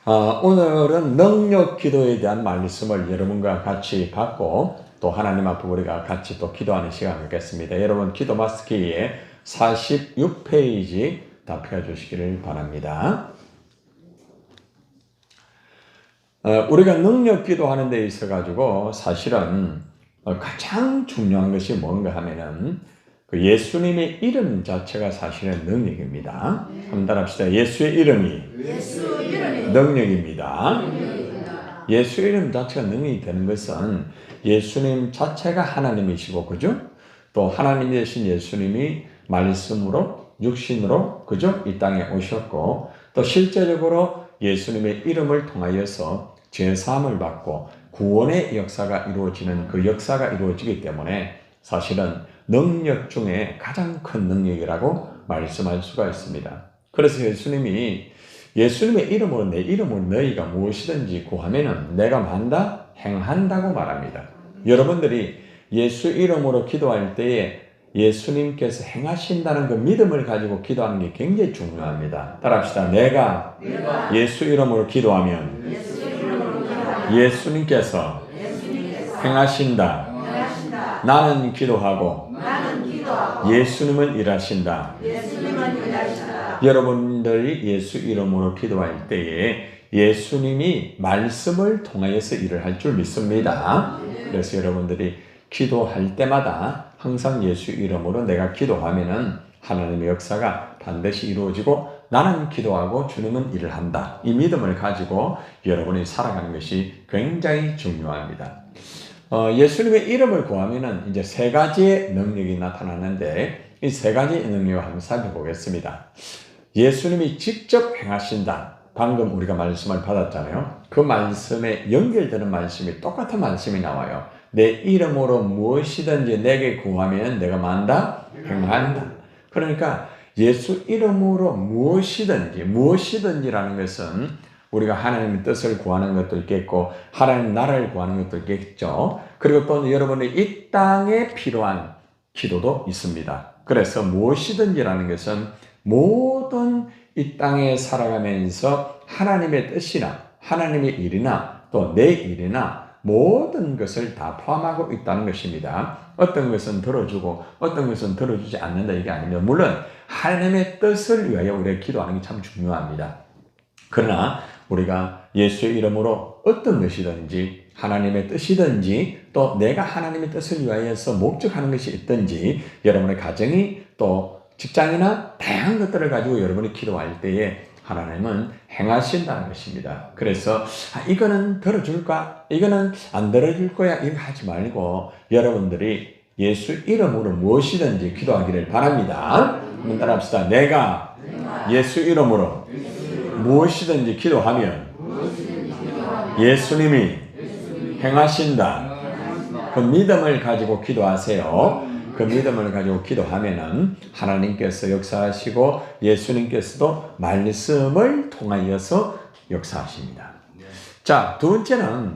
오늘은 능력 기도에 대한 말씀을 여러분과 같이 받고 또 하나님 앞에 우리가 같이 또 기도하는 시간을 갖겠습니다. 여러분 기도 마스키에 46페이지 다 펴주시기를 바랍니다. 우리가 능력 기도하는 데 있어 가지고 사실은 가장 중요한 것이 뭔가 하면은 그 예수님의 이름 자체가 사실은 능력입니다. 한번 따라합시다. 예수의 이름이 능력입니다. 예수의 이름 자체가 능력이 되는 것은 예수님 자체가 하나님이시고, 그죠? 또 하나님 되신 예수님이 말씀으로, 육신으로, 그죠? 이 땅에 오셨고, 또 실제적으로 예수님의 이름을 통하여서 죄사함을 받고 구원의 역사가 이루어지는 그 역사가 이루어지기 때문에 사실은 능력 중에 가장 큰 능력이라고 말씀할 수가 있습니다. 그래서 예수님의 이름으로 내 이름으로 너희가 무엇이든지 구하면은 내가 만다 행한다고 말합니다. 여러분들이 예수 이름으로 기도할 때에 예수님께서 행하신다는 그 믿음을 가지고 기도하는 게 굉장히 중요합니다. 따라합시다. 내가 예수 이름으로 기도하면 예수님께서 행하신다. 나는 기도하고 예수님은 일하신다. 여러분들이 예수 이름으로 기도할 때에 예수님이 말씀을 통하여서 일을 할 줄 믿습니다. 그래서 여러분들이 기도할 때마다 항상 예수 이름으로 내가 기도하면은 하나님의 역사가 반드시 이루어지고 나는 기도하고 주님은 일을 한다. 이 믿음을 가지고 여러분이 살아가는 것이 굉장히 중요합니다. 예수님의 이름을 구하면은 이제 세 가지의 능력이 나타나는데 이 세 가지의 능력을 한번 살펴보겠습니다. 예수님이 직접 행하신다. 방금 우리가 말씀을 받았잖아요. 그 말씀에 연결되는 말씀이 똑같은 말씀이 나와요. 내 이름으로 무엇이든지 내게 구하면 내가 만다? 행한다. 그러니까 예수 이름으로 무엇이든지라는 것은 우리가 하나님의 뜻을 구하는 것도 있겠고 하나님 나라를 구하는 것도 있겠죠. 그리고 또 여러분의 이 땅에 필요한 기도도 있습니다. 그래서 무엇이든지라는 것은 모든 이 땅에 살아가면서 하나님의 뜻이나 하나님의 일이나 또 내 일이나 모든 것을 다 포함하고 있다는 것입니다. 어떤 것은 들어주고 어떤 것은 들어주지 않는다 이게 아니며 물론 하나님의 뜻을 위하여 우리가 기도하는 게 참 중요합니다. 그러나 우리가 예수의 이름으로 어떤 것이든지 하나님의 뜻이든지 또 내가 하나님의 뜻을 위하여서 목적하는 것이 있든지 여러분의 가정이 또 직장이나 다양한 것들을 가지고 여러분이 기도할 때에 하나님은 행하신다는 것입니다. 그래서 이거는 들어줄까? 이거는 안 들어줄 거야? 이거 하지 말고 여러분들이 예수 이름으로 무엇이든지 기도하기를 바랍니다. 한번 따라합시다. 내가 예수 이름으로 무엇이든지 기도하면 예수님이 행하신다. 그 믿음을 가지고 기도하세요. 그 믿음을 가지고 기도하면은 하나님께서 역사하시고 예수님께서도 말씀을 통하여서 역사하십니다. 자, 두 번째는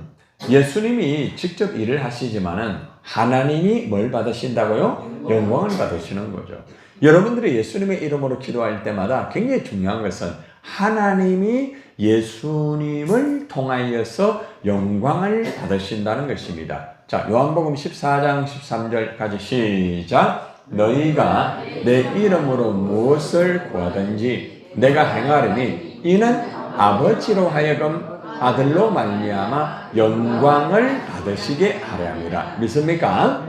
예수님이 직접 일을 하시지만은 하나님이 뭘 받으신다고요? 영광을 받으시는 거죠. 여러분들이 예수님의 이름으로 기도할 때마다 굉장히 중요한 것은 하나님이 예수님을 통하여서 영광을 받으신다는 것입니다. 자, 요한복음 14장 13절까지 시작. 너희가 내 이름으로 무엇을 구하든지 내가 행하리니 이는 아버지로 하여금 아들로 말미암아 영광을 받으시게 하려 함이라. 믿습니까?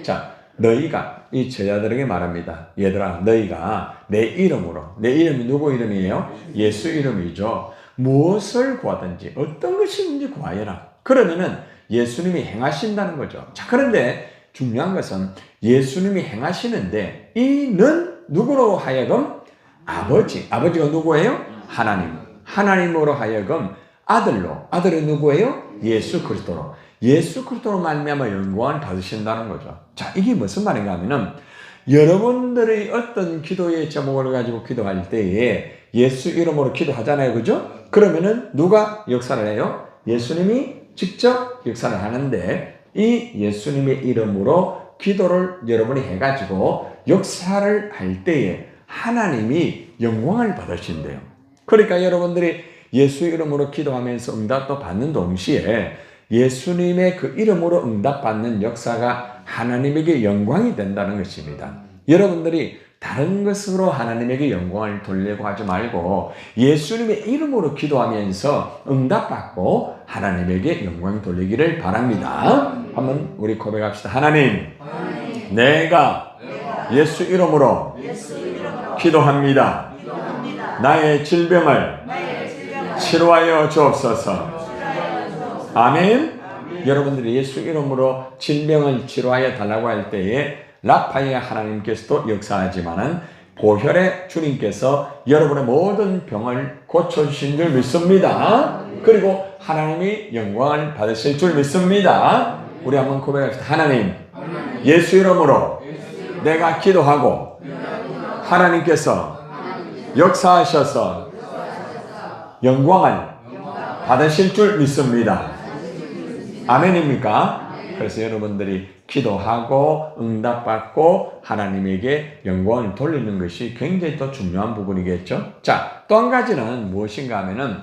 자, 너희가 이 제자들에게 말합니다. 얘들아, 너희가 내 이름이 누구 이름이에요? 예수 이름이죠. 무엇을 구하든지 어떤 것이든지 구하여라. 그러면은 예수님이 행하신다는 거죠. 자, 그런데 중요한 것은 예수님이 행하시는데 이는 누구로 하여금 아버지가 누구예요? 하나님으로 하여금 아들은 누구예요? 예수 그리스도로 말미암아 영광을 받으신다는 거죠. 자, 이게 무슨 말인가 하면은 여러분들의 어떤 기도의 제목을 가지고 기도할 때에 예수 이름으로 기도하잖아요. 그죠? 그러면은 누가 역사를 해요? 예수님이 직접 역사를 하는데 이 예수님의 이름으로 기도를 여러분이 해가지고 역사를 할 때에 하나님이 영광을 받으신대요. 그러니까 여러분들이 예수 이름으로 기도하면서 응답도 받는 동시에 예수님의 그 이름으로 응답받는 역사가 하나님에게 영광이 된다는 것입니다. 여러분들이 다른 것으로 하나님에게 영광을 돌리려고 하지 말고 예수님의 이름으로 기도하면서 응답받고 하나님에게 영광 돌리기를 바랍니다. 한번 우리 고백합시다. 하나님, 내가 예수 이름으로 기도합니다. 나의 질병을 치료하여 주옵소서. 아멘. 여러분들이 예수 이름으로 질병을 치료하여 달라고 할 때에 라파의 하나님께서도 역사하지만은 보혈의 주님께서 여러분의 모든 병을 고쳐주신 줄 믿습니다. 그리고 하나님이 영광을 받으실 줄 믿습니다. 우리 한번 고백합시다. 하나님, 예수 이름으로 내가 기도하고 하나님께서 역사하셔서 영광을 받으실 줄 믿습니다. 아멘입니까? 그래서 여러분들이 기도하고 응답받고 하나님에게 영광을 돌리는 것이 굉장히 또 중요한 부분이겠죠. 자, 또 한 가지는 무엇인가 하면은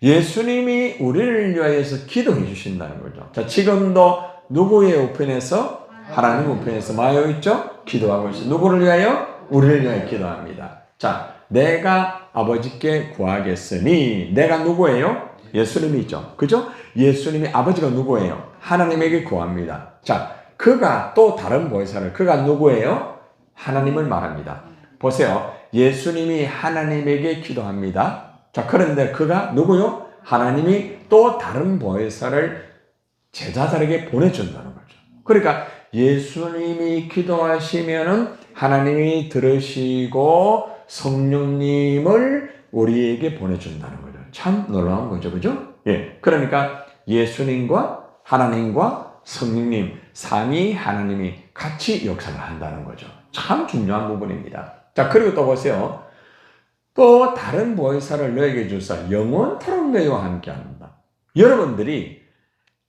예수님이 우리를 위하여서 기도해 주신다는 거죠. 자, 지금도 누구의 우편에서? 하나님 우편에서 마여 있죠? 기도하고 있어요. 누구를 위하여? 우리를 위하여 기도합니다. 자, 내가 아버지께 구하겠으니, 내가 누구예요? 예수님이죠. 그죠? 예수님이 아버지가 누구예요? 하나님에게 구합니다. 자, 그가 또 다른 보혜사를, 그가 누구예요? 하나님을 말합니다. 보세요. 예수님이 하나님에게 기도합니다. 자, 그런데 그가 누구요? 하나님이 또 다른 보혜사를 제자들에게 보내준다는 거죠. 그러니까 예수님이 기도하시면은 하나님이 들으시고 성령님을 우리에게 보내준다는 거죠. 참 놀라운 거죠. 그죠? 예. 그러니까 예수님과 하나님과 성령님, 삼위 하나님이 같이 역사를 한다는 거죠. 참 중요한 부분입니다. 자, 그리고 또 보세요. 또 다른 보혜사를 너에게 주사 영원토록 너희와 함께 합니다. 여러분들이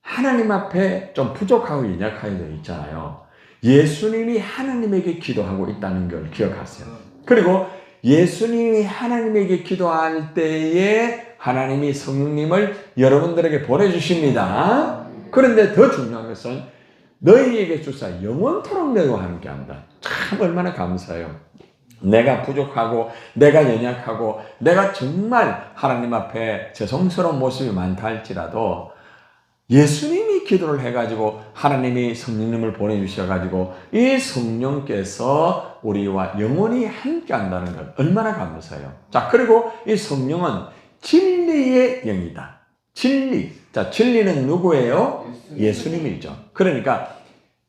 하나님 앞에 좀 부족하고 연약하게 되어 있잖아요. 예수님이 하나님에게 기도하고 있다는 걸 기억하세요. 그리고 예수님이 하나님에게 기도할 때에 하나님이 성령님을 여러분들에게 보내주십니다. 그런데 더 중요한 것은 너희에게 주사 영원토록 너희와 함께한다. 참 얼마나 감사해요. 내가 부족하고 내가 연약하고 내가 정말 하나님 앞에 죄송스러운 모습이 많다 할지라도 예수님이 기도를 해가지고 하나님이 성령님을 보내주셔가지고 이 성령께서 우리와 영원히 함께한다는 것 얼마나 감사해요. 자, 그리고 이 성령은 진리의 영이다. 진리. 자, 진리는 누구예요? 예수님이죠. 그러니까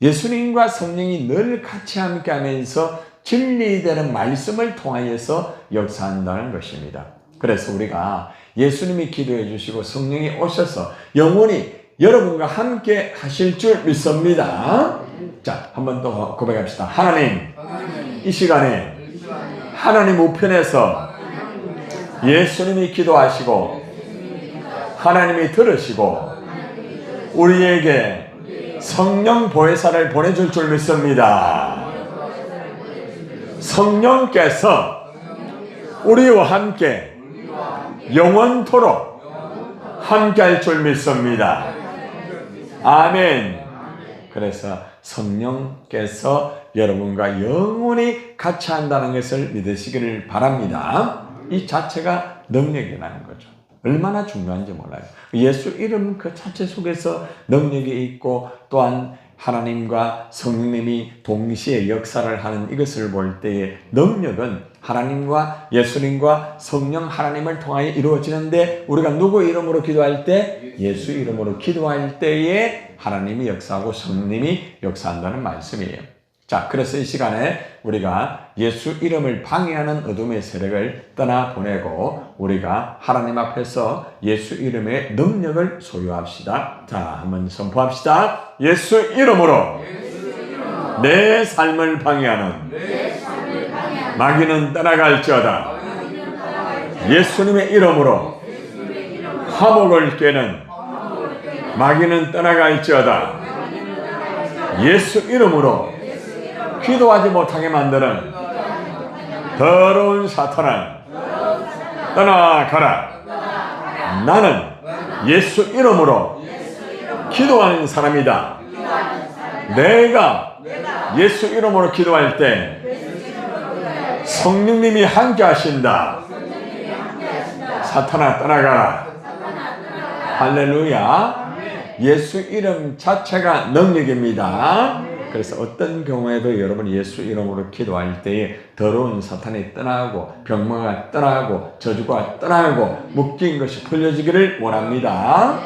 예수님과 성령이 늘 같이 함께하면서 진리되는 말씀을 통하여서 역사한다는 것입니다. 그래서 우리가 예수님이 기도해 주시고 성령이 오셔서 영원히 여러분과 함께 하실 줄 믿습니다. 자, 한 번 더 고백합시다. 하나님, 이 시간에 하나님 우편에서 예수님이 기도하시고 하나님이 들으시고 우리에게 성령 보혜사를 보내줄 줄 믿습니다. 성령께서 우리와 함께 영원토록 함께할 줄 믿습니다. 아멘. 그래서 성령께서 여러분과 영원히 같이 한다는 것을 믿으시기를 바랍니다. 이 자체가 능력이라는 거죠. 얼마나 중요한지 몰라요. 예수 이름 그 자체 속에서 능력이 있고 또한 하나님과 성령님이 동시에 역사를 하는 이것을 볼 때의 능력은 하나님과 예수님과 성령 하나님을 통하여 이루어지는데 우리가 누구 이름으로 기도할 때? 예수 이름으로 기도할 때에 하나님이 역사하고 성령님이 역사한다는 말씀이에요. 자, 그래서 이 시간에 우리가 예수 이름을 방해하는 어둠의 세력을 떠나보내고 우리가 하나님 앞에서 예수 이름의 능력을 소유합시다. 자, 한번 선포합시다. 예수 이름으로 내 삶을 방해하는 마귀는 떠나갈지어다. 예수님의 이름으로 화목을 깨는 마귀는 떠나갈지어다. 예수 이름으로 기도하지 못하게 만드는 더러운 사탄아 떠나가라. 나는 예수 이름으로 기도하는 사람이다. 내가 예수 이름으로 기도할 때 성령님이 함께 하신다. 사탄아 떠나가라. 할렐루야. 예수 이름 자체가 능력입니다. 그래서 어떤 경우에도 여러분이 예수 이름으로 기도할 때에 더러운 사탄이 떠나고 병마가 떠나고 저주가 떠나고 묶인 것이 풀려지기를 원합니다.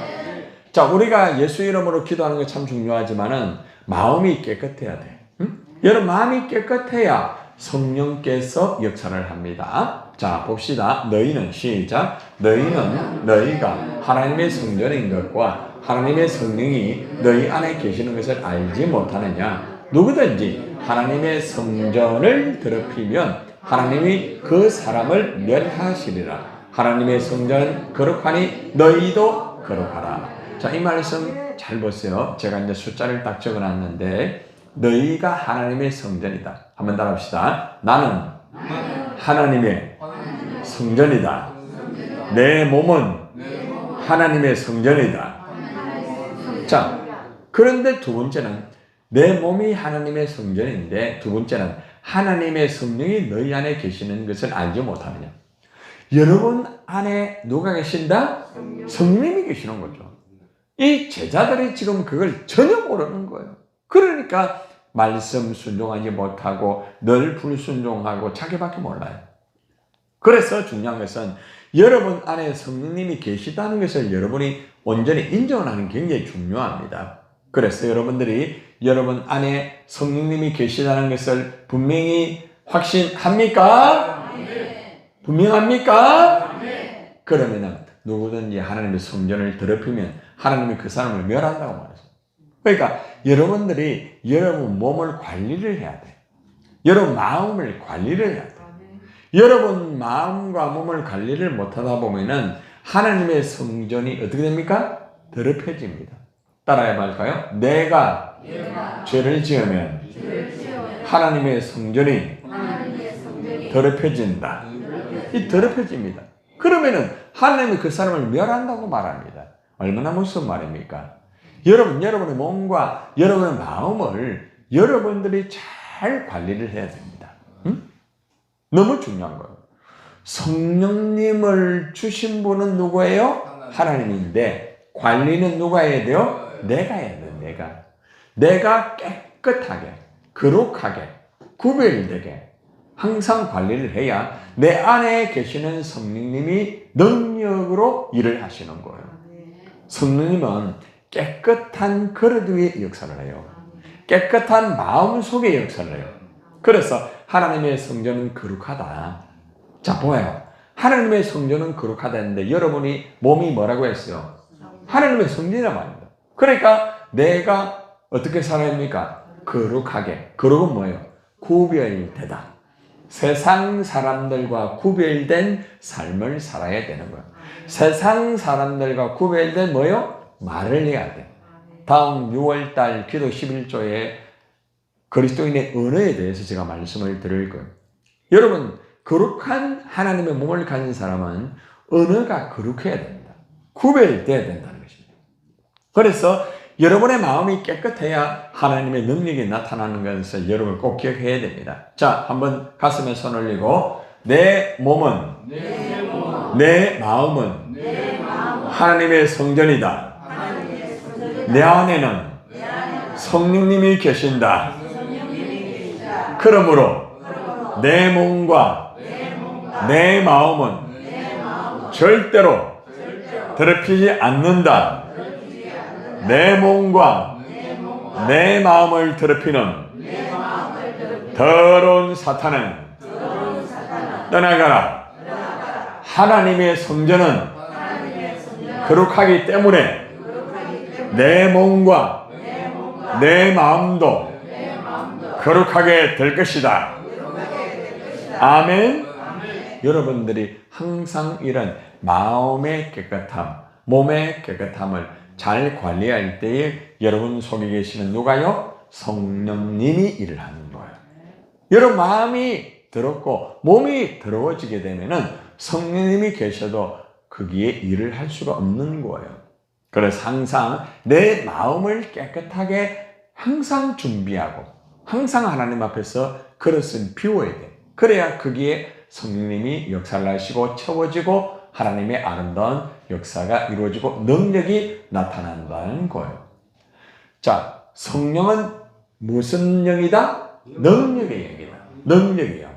자, 우리가 예수 이름으로 기도하는 게 참 중요하지만은 마음이 깨끗해야 돼. 응? 여러분 마음이 깨끗해야 성령께서 역사를 합니다. 자, 봅시다. 너희는 시작. 너희가 하나님의 성전인 것과 하나님의 성령이 너희 안에 계시는 것을 알지 못하느냐. 누구든지 하나님의 성전을 더럽히면 하나님이 그 사람을 멸하시리라. 하나님의 성전은 거룩하니 너희도 거룩하라. 자, 이 말씀 잘 보세요. 제가 이제 숫자를 딱 적어놨는데 너희가 하나님의 성전이다. 한번 따라합시다. 나는 하나님의 성전이다. 내 몸은 하나님의 성전이다. 자, 그런데 두 번째는 내 몸이 하나님의 성전인데 두 번째는 하나님의 성령이 너희 안에 계시는 것을 알지 못하느냐. 여러분 안에 누가 계신다? 성령이 계시는 거죠. 이 제자들이 지금 그걸 전혀 모르는 거예요. 그러니까 말씀 순종하지 못하고 늘 불순종하고 자기밖에 몰라요. 그래서 중요한 것은 여러분 안에 성령님이 계시다는 것을 여러분이 온전히 인정하는 게 굉장히 중요합니다. 그래서 여러분들이 여러분 안에 성령님이 계시다는 것을 분명히 확신합니까? 분명합니까? 그러면은 누구든지 하나님의 성전을 더럽히면 하나님이 그 사람을 멸한다고 말했어요. 그러니까 여러분들이 여러분 몸을 관리를 해야 돼. 여러분 마음을 관리를 해야 돼. 여러분 마음과 몸을 관리를 못하다 보면은 하나님의 성전이 어떻게 됩니까? 더럽혀집니다. 따라해 볼까요? 내가 죄를 지으면 하나님의 성전이 더럽혀진다. 이 더럽혀집니다. 그러면은 하나님이 그 사람을 멸한다고 말합니다. 얼마나 무슨 말입니까? 여러분의 몸과 여러분의 마음을 여러분들이 잘 관리를 해야 됩니다. 응? 너무 중요한 거예요. 성령님을 주신 분은 누구예요? 하나님인데 관리는 누가 해야 돼요? 내가 해야 돼요. 내가 깨끗하게 거룩하게 구별되게 항상 관리를 해야 내 안에 계시는 성령님이 능력으로 일을 하시는 거예요. 성령님은 깨끗한 그릇 위에 역사를 해요. 깨끗한 마음 속에 역사를 해요. 그래서 하나님의 성전은 거룩하다. 자, 보아요. 하나님의 성전은 거룩하다 했는데 여러분이 몸이 뭐라고 했어요? 하나님의 성전이란 말입니다. 그러니까 내가 어떻게 살아야 합니까? 거룩하게. 거룩은 뭐예요? 구별되다. 세상 사람들과 구별된 삶을 살아야 되는 거예요. 세상 사람들과 구별된 뭐예요? 말을 해야 돼. 다음 6월달 기도 11조에 그리스도인의 언어에 대해서 제가 말씀을 드릴 거예요. 여러분, 거룩한 하나님의 몸을 가진 사람은 언어가 거룩해야 됩니다. 구별돼야 된다는 것입니다. 그래서 여러분의 마음이 깨끗해야 하나님의 능력이 나타나는 것을 여러분 꼭 기억해야 됩니다. 자, 한번 가슴에 손 올리고 내 몸은 내 마음은 하나님의 성전이다. 내 안에는 성령님이 계신다. 그러므로 내 몸과 내 마음은 절대로 더럽히지 않는다. 내 몸과 내 마음을 더럽히는 더러운 사탄은 떠나가라. 하나님의 성전은 거룩하기 때문에 내 몸과 내 마음도 거룩하게 될 것이다. 아멘. 여러분들이 항상 이런 마음의 깨끗함, 몸의 깨끗함을 잘 관리할 때에 여러분 속에 계시는 누가요? 성령님이 일을 하는 거예요. 여러분 마음이 더럽고 몸이 더러워지게 되면은 성령님이 계셔도 거기에 일을 할 수가 없는 거예요. 그래서 항상 내 마음을 깨끗하게 항상 준비하고 항상 하나님 앞에서 그릇은 비워야 돼. 그래야 거기에 성령님이 역사를 하시고 채워지고 하나님의 아름다운 역사가 이루어지고 능력이 나타난다는 거예요. 자, 성령은 무슨 영이다? 능력의 영이다. 능력의 영.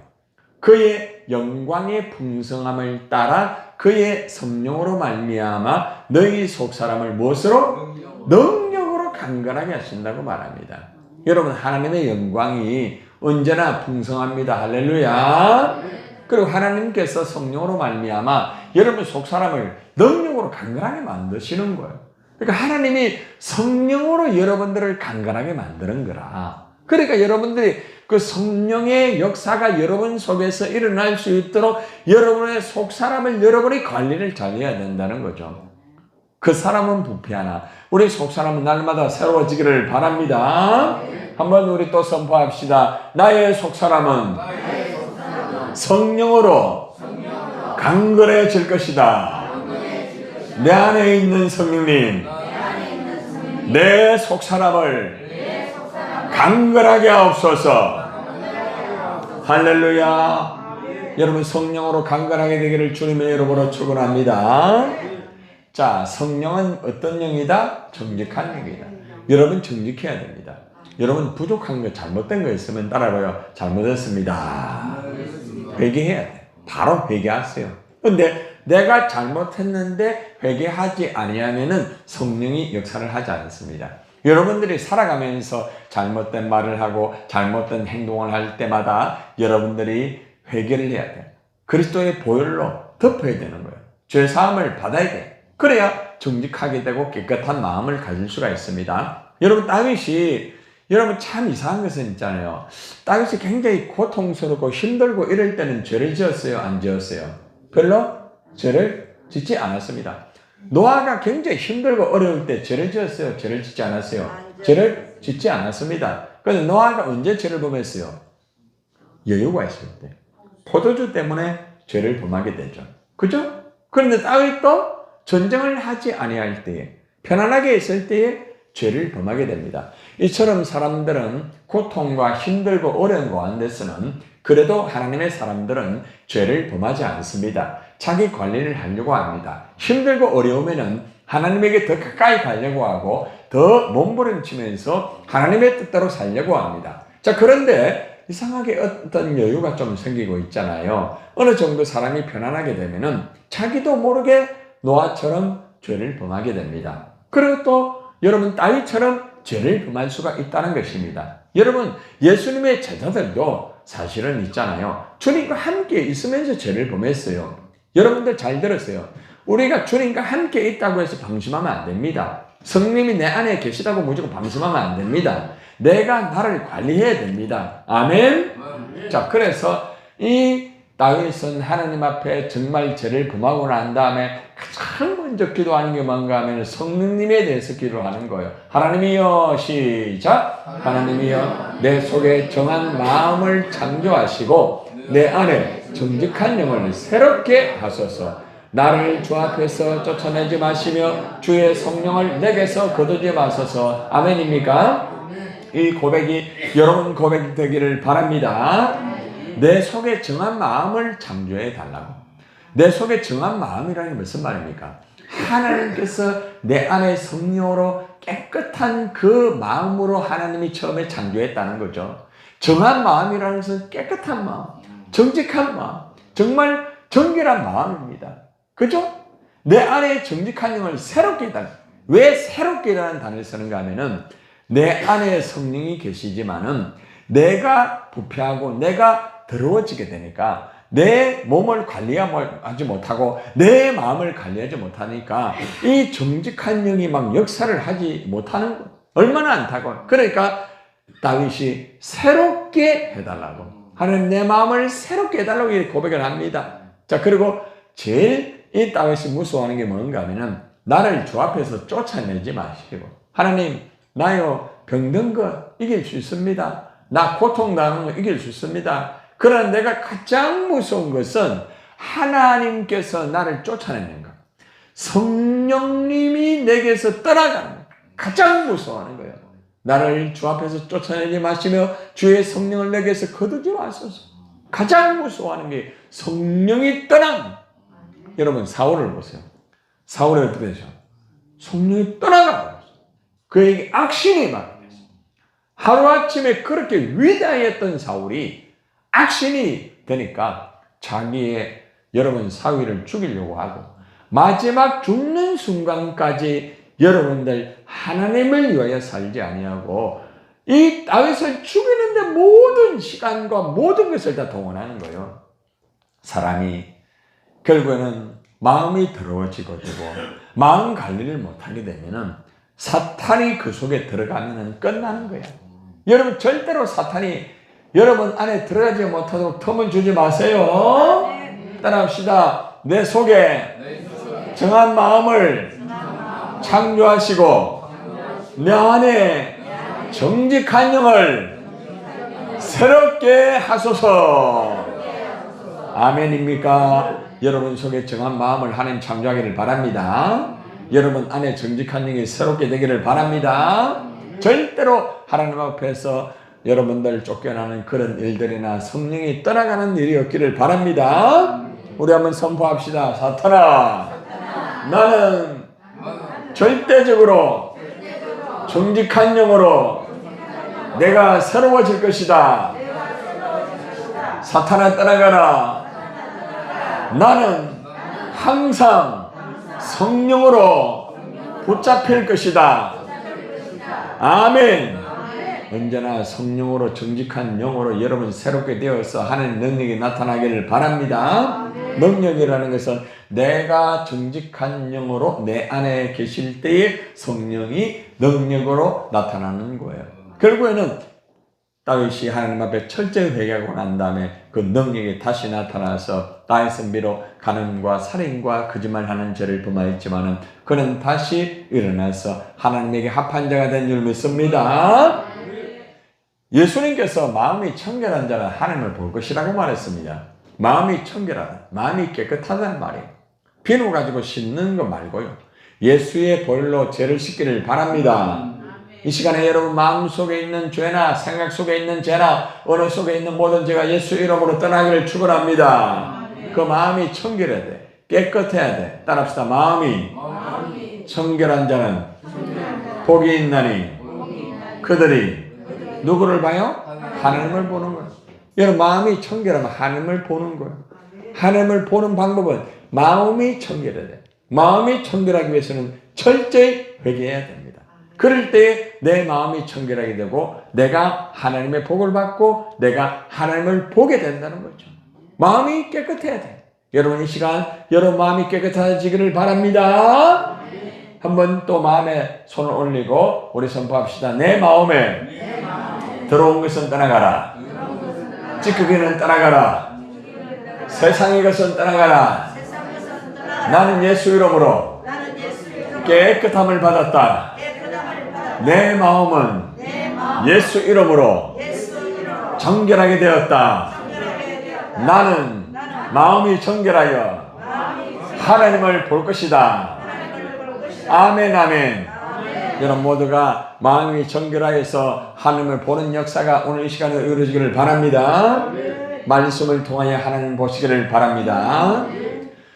그의 영광의 풍성함을 따라 그의 성령으로 말미암아 너희 속사람을 무엇으로? 능력으로 강건하게 하신다고 말합니다. 여러분, 하나님의 영광이 언제나 풍성합니다. 할렐루야. 그리고 하나님께서 성령으로 말미암아 여러분 속사람을 능력으로 강건하게 만드시는 거예요. 그러니까 하나님이 성령으로 여러분들을 강건하게 만드는 거라. 그러니까 여러분들이 그 성령의 역사가 여러분 속에서 일어날 수 있도록 여러분의 속사람을 여러분이 관리를 잘해야 된다는 거죠. 그 사람은 부패하나 우리 속사람은 날마다 새로워지기를 바랍니다. 한번 우리 또 선포합시다. 나의 속사람은 성령으로 강건해질 것이다. 내 안에 있는 성령님, 내 속사람을 강건하게 하옵소서. 할렐루야. 여러분, 성령으로 강건하게 되기를 주님의 이름으로 축원합니다. 자, 성령은 어떤 영이다? 정직한 영이다. 여러분 정직해야 됩니다. 여러분 부족한 거 잘못된 거 있으면 따라해요. 잘못했습니다. 회개해야 돼. 바로 회개하세요. 근데 내가 잘못했는데 회개하지 아니하면은 성령이 역사를 하지 않습니다. 여러분들이 살아가면서 잘못된 말을 하고 잘못된 행동을 할 때마다 여러분들이 회개를 해야 돼요. 그리스도의 보혈로 덮어야 되는 거예요. 죄 사함을 받아야 돼. 그래야 정직하게 되고 깨끗한 마음을 가질 수가 있습니다. 여러분, 다윗이 여러분 참 이상한 것은 있잖아요. 다윗이 굉장히 고통스럽고 힘들고 이럴 때는 죄를 지었어요? 안 지었어요? 별로 죄를 짓지 않았습니다. 노아가 굉장히 힘들고 어려울 때 죄를 지었어요? 죄를 짓지 않았어요? 죄를 짓지 않았습니다. 그래서 노아가 언제 죄를 범했어요? 여유가 있을 때. 포도주 때문에 죄를 범하게 되죠. 그죠? 그런데 다윗도 전쟁을 하지 아니할 때에 편안하게 있을 때에 죄를 범하게 됩니다. 이처럼 사람들은 고통과 힘들고 어려운 가운데서는 그래도 하나님의 사람들은 죄를 범하지 않습니다. 자기 관리를 하려고 합니다. 힘들고 어려우면은 하나님에게 더 가까이 가려고 하고 더 몸부림치면서 하나님의 뜻대로 살려고 합니다. 자, 그런데 이상하게 어떤 여유가 좀 생기고 있잖아요. 어느 정도 사람이 편안하게 되면은 자기도 모르게 노아처럼 죄를 범하게 됩니다. 그리고 또 여러분 다윗처럼 죄를 범할 수가 있다는 것입니다. 여러분, 예수님의 제자들도 사실은 있잖아요. 주님과 함께 있으면서 죄를 범했어요. 여러분들 잘 들으세요. 우리가 주님과 함께 있다고 해서 방심하면 안 됩니다. 성령이 내 안에 계시다고 무조건 방심하면 안 됩니다. 내가 나를 관리해야 됩니다. 아멘? 자, 그래서 이 다윗은 하나님 앞에 정말 죄를 범하고 난 다음에 가장 먼저 기도하는 게 뭔가 하면 성령님에 대해서 기도하는 거예요. 하나님이여, 시작. 하나님이여, 내 속에 정한 마음을 창조하시고 내 안에 정직한 영을 새롭게 하소서. 나를 주 앞에서 쫓아내지 마시며 주의 성령을 내게서 거두지 마소서. 아멘입니까? 이 고백이 여러분 고백이 되기를 바랍니다. 내 속에 정한 마음을 창조해 달라고. 내 속에 정한 마음이라는 게 무슨 말입니까? 하나님께서 내 안에 성령으로 깨끗한 그 마음으로 하나님이 처음에 창조했다는 거죠. 정한 마음이라는 것은 깨끗한 마음, 정직한 마음, 정말 정결한 마음입니다. 그죠? 내 안에 정직한 영을 새롭게 해달라. 왜 새롭게라는 단어를 쓰는가 하면은 내 안에 성령이 계시지만은 내가 부패하고 내가 더러워지게 되니까 내 몸을 관리하지 못하고 내 마음을 관리하지 못하니까 이 정직한 영이 막 역사를 하지 못하는 거예요. 얼마나 안타까워요. 그러니까 다윗이 새롭게 해달라고, 하나님 내 마음을 새롭게 해달라고 고백을 합니다. 자, 그리고 제일 이 다윗이 무서워하는 게 뭔가 하면은 나를 주 앞에서 쫓아내지 마시고, 하나님 나요 병든 거 이길 수 있습니다. 나 고통당하는 거 이길 수 있습니다. 그러나 내가 가장 무서운 것은 하나님께서 나를 쫓아내는 것. 성령님이 내게서 떠나가는 거예요. 가장 무서워하는 거예요. 나를 주 앞에서 쫓아내지 마시며 주의 성령을 내게서 거두지 마소서. 가장 무서워하는 게 성령이 떠남. 여러분 사울을 보세요. 사울이 어떻게 되죠? 성령이 떠나가. 그에게 악신이 막 하루아침에 그렇게 위대했던 사울이 악신이 되니까 자기의 여러분 사위를 죽이려고 하고 마지막 죽는 순간까지 여러분들 하나님을 위하여 살지 아니하고 이 다윗을 죽이는데 모든 시간과 모든 것을 다 동원하는 거예요. 사람이 결국에는 마음이 더러워지고 되고 마음 관리를 못하게 되면은 사탄이 그 속에 들어가면은 끝나는 거예요. 여러분 절대로 사탄이 여러분 안에 들어가지 못하도록 틈을 주지 마세요. 따라합시다. 내 속에 정한 마음을 창조하시고 내 안에 정직한 영을 새롭게 하소서. 아멘입니까? 여러분 속에 정한 마음을 하나님 창조하기를 바랍니다. 여러분 안에 정직한 영이 새롭게 되기를 바랍니다. 절대로 하나님 앞에서 여러분들 쫓겨나는 그런 일들이나 성령이 떠나가는 일이 없기를 바랍니다. 우리 한번 선포합시다. 사탄아, 나는 절대적으로 정직한 영으로 내가 새로워질 것이다. 사탄아 떠나가라. 나는 항상 성령으로 붙잡힐 것이다. 아멘. 언제나 성령으로 정직한 영으로 여러분 새롭게 되어서 하나님 능력이 나타나기를 바랍니다. 능력이라는 것은 내가 정직한 영으로 내 안에 계실 때에 성령이 능력으로 나타나는 거예요. 결국에는 다윗이 하나님 앞에 철저히 회개하고 난 다음에 그 능력이 다시 나타나서 다윗은 비록 간음과 살인과 거짓말하는 죄를 범하였지만은 그는 다시 일어나서 하나님에게 합한 자가 된 줄 믿습니다. 예수님께서 마음이 청결한 자는 하나님을 볼 것이라고 말했습니다. 마음이 청결하다, 마음이 깨끗하다는 말이에요. 비누 가지고 씻는 거 말고요. 예수의 보혈로 죄를 씻기를 바랍니다. 이 시간에 여러분 마음속에 있는 죄나 생각 속에 있는 죄나 언어 속에 있는 모든 죄가 예수 이름으로 떠나기를 축원합니다. 그 마음이 청결해야 돼. 깨끗해야 돼. 따라합시다. 마음이 청결한 자는 복이 있나니 그들이 누구를 봐요? 하나님을 보는 거예요. 여러분 마음이 청결하면 하나님을 보는 거예요. 하나님을 보는 방법은 마음이 청결해야 돼. 마음이 청결하기 위해서는 철저히 회개해야 됩니다. 그럴 때 내 마음이 청결하게 되고 내가 하나님의 복을 받고 내가 하나님을 보게 된다는 거죠. 마음이 깨끗해야 돼. 여러분 이 시간 여러분 마음이 깨끗해지기를 바랍니다. 한번 또 마음에 손을 올리고 우리 선포합시다. 내 마음에 더러운 것은 떠나가라. 찌꺼기는 떠나가라. 세상의 것은 떠나가라. 나는 예수 이름으로 깨끗함을 받았다. 내 마음은 예수 이름으로 정결하게 되었다. 나는 마음이 정결하여 하나님을 볼 것이다. 아멘 아멘. 여러분 모두가 마음이 정결하여서 하나님을 보는 역사가 오늘 이 시간에 이루어지기를 바랍니다. 말씀을 통하여 하나님을 보시기를 바랍니다.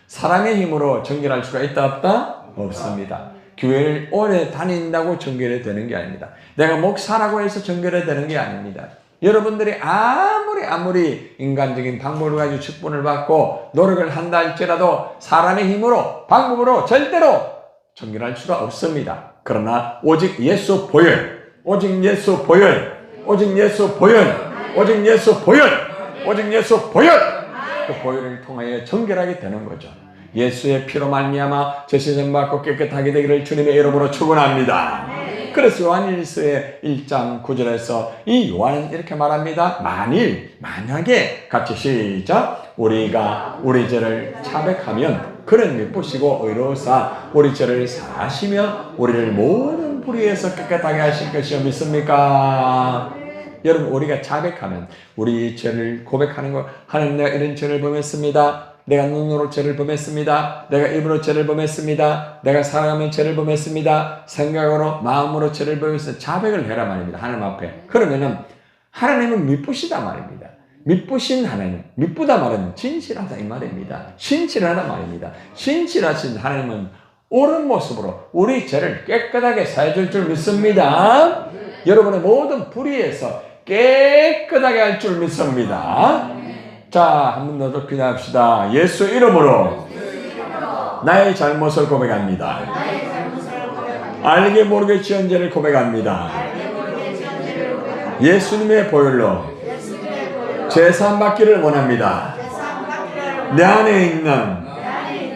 사람의 힘으로 정결할 수가 있다 없다? 없습니다. 교회를 오래 다닌다고 정결이 되는 게 아닙니다. 내가 목사라고 해서 정결이 되는 게 아닙니다. 여러분들이 아무리 인간적인 방법을 가지고 직분을 받고 노력을 한다 할지라도 사람의 힘으로 방법으로 절대로 정결할 수가 없습니다. 그러나 오직 예수 보혈, 오직 예수 보혈, 오직 예수 보혈, 오직 예수 보혈, 오직 예수 보혈, 그 보혈을 통하여 정결하게 되는 거죠. 예수의 피로 말미암아 죄시정 받고 깨끗하게 되기를 주님의 이름으로 축원합니다. 그래서 요한일서의 1장 9절에서 이 요한은 이렇게 말합니다. 만약에 같이 시작. 우리가 우리 죄를 자백하면 그는 미쁘시고 의로우사 우리 죄를 사하시며 우리를 모든 불의에서 깨끗하게 하실 것이요 믿습니까? 여러분 우리가 자백하면 우리 죄를 고백하는 거 하나님 내가 이런 죄를 범했습니다. 내가 눈으로 죄를 범했습니다. 내가 입으로 죄를 범했습니다. 내가 살아가면 죄를 범했습니다. 생각으로 마음으로 죄를 범했습니다. 자백을 해라 말입니다. 하나님 앞에. 그러면은 하나님은 미쁘시다 말입니다. 미쁘신 하나님, 미쁘다 말은 진실하다 이 말입니다. 신실하다 말입니다. 신실하신 하나님은 옳은 모습으로 우리 죄를 깨끗하게 사해줄 줄 믿습니다. 여러분의 모든 불의에서 깨끗하게 할 줄 믿습니다. 자, 한 번 더 기도합시다. 예수 이름으로 나의 잘못을 고백합니다. 알게 모르게 지은 죄를 고백합니다. 예수님의 보혈로 제사함 받기를 원합니다. 내 안에 있는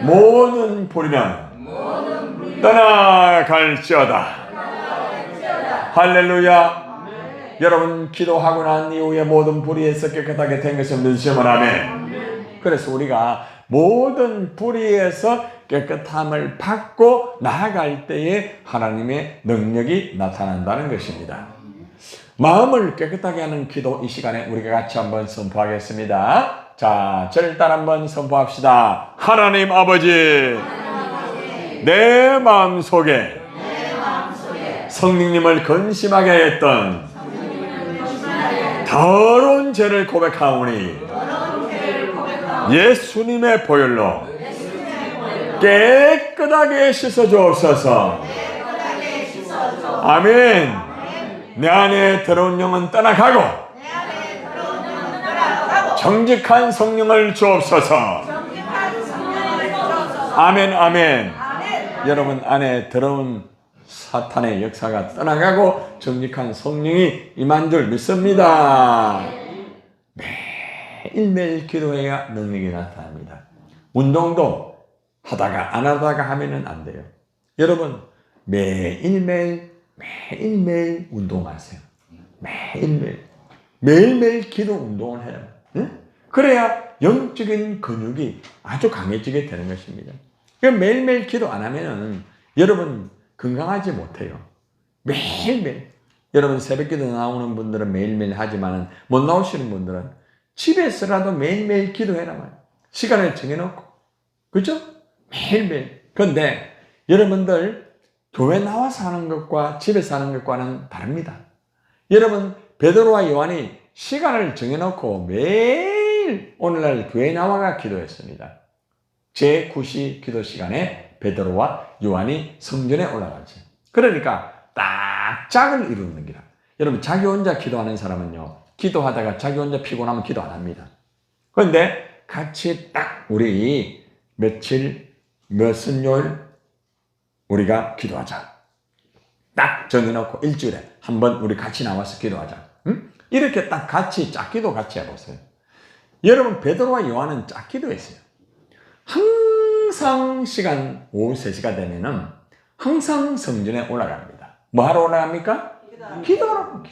모든 불의는 떠나갈지어다. 할렐루야. 여러분 기도하고 난 이후에 모든 불의에서 깨끗하게 된 것을 믿으시면 아멘. 그래서 우리가 모든 불의에서 깨끗함을 받고 나아갈 때에 하나님의 능력이 나타난다는 것입니다. 마음을 깨끗하게 하는 기도, 이 시간에 우리가 같이 한번 선포하겠습니다. 자, 저를 따라 한번 선포합시다. 하나님 아버지, 내 마음속에 성령님을 근심하게 했던 더러운 죄를 고백하오니 예수님의 보혈로 깨끗하게 씻어주옵소서. 아멘. 내 안에 더러운 영은 떠나가고 정직한 성령을 주옵소서. 아멘, 아멘. 여러분 안에 더러운 사탄의 역사가 떠나가고 정직한 성령이 임한 줄 믿습니다. 매일매일 기도해야 능력이 나타납니다. 운동도 하다가 안 하다가 하면은 안 돼요. 여러분 매일매일 운동하세요. 매일매일 기도 운동을 해요. 응? 그래야 영적인 근육이 아주 강해지게 되는 것입니다. 매일매일 기도 안 하면은 여러분 건강하지 못해요. 매일매일. 여러분 새벽기도 나오는 분들은 매일매일 하지만 못 나오시는 분들은 집에서라도 매일매일 기도해라 말이에요. 시간을 정해놓고. 그렇죠? 매일매일. 그런데 여러분들 교회 나와서 하는 것과 집에서 하는 것과는 다릅니다. 여러분 베드로와 요한이 시간을 정해놓고 매일 오늘날 교회 나와가 기도했습니다. 제9시 기도 시간에 베드로와 요한이 성전에 올라가죠. 그러니까 딱 짝을 이루는 기라. 여러분 자기 혼자 기도하는 사람은요, 기도하다가 자기 혼자 피곤하면 기도 안 합니다. 그런데 같이 딱 우리 며칠 몇슨 요일 우리가 기도하자. 딱 정해놓고 일주일에 한 번 우리 같이 나와서 기도하자. 응? 이렇게 딱 같이 짝기도 같이 해보세요. 여러분 베드로와 요한은 짝기도 했어요. 항상 시간 오후 3시가 되면은 항상 성전에 올라갑니다. 뭐 하러 올라갑니까? 기도하러.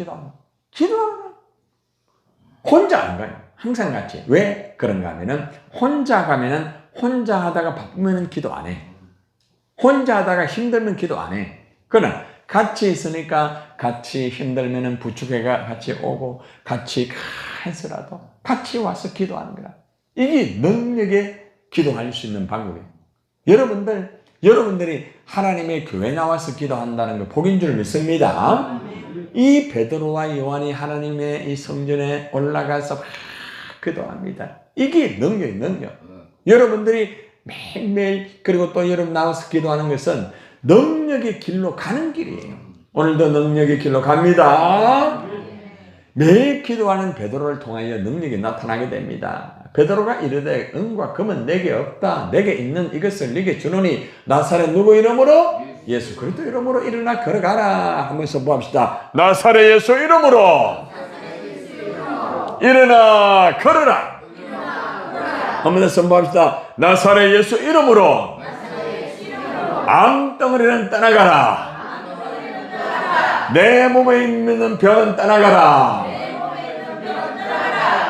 혼자 안 가요. 항상 같이. 왜 그런가 하면은 혼자 가면은 혼자 하다가 바쁘면은 기도 안 해. 혼자 하다가 힘들면 기도 안 해. 그러나 같이 있으니까 같이 힘들면은 부축회가 같이 오고 같이 해서라도 같이 와서 기도하는 거야. 이게 능력의 기도할 수 있는 방법이에요. 여러분들이 하나님의 교회 나와서 기도한다는 거 복인 줄 믿습니다. 이 베드로와 요한이 하나님의 이 성전에 올라가서 기도합니다. 이게 능력. 여러분들이 매일매일 그리고 또 여러분 나와서 기도하는 것은 능력의 길로 가는 길이에요. 오늘도 능력의 길로 갑니다. 매일 기도하는 베드로를 통하여 능력이 나타나게 됩니다. 베드로가 이르되 은과 금은 내게 없다. 내게 있는 이것을 네게 주노니 나사렛 누구 이름으로? 예수 그리스도 이름으로 일어나 걸어가라. 한번 선포합시다. 나사렛 예수 이름으로 일어나 걸어라. 한번 더 선포합시다. 나사렛 예수 이름으로 암덩어리는 떠나가라. 내 몸에 있는 병은 떠나가라.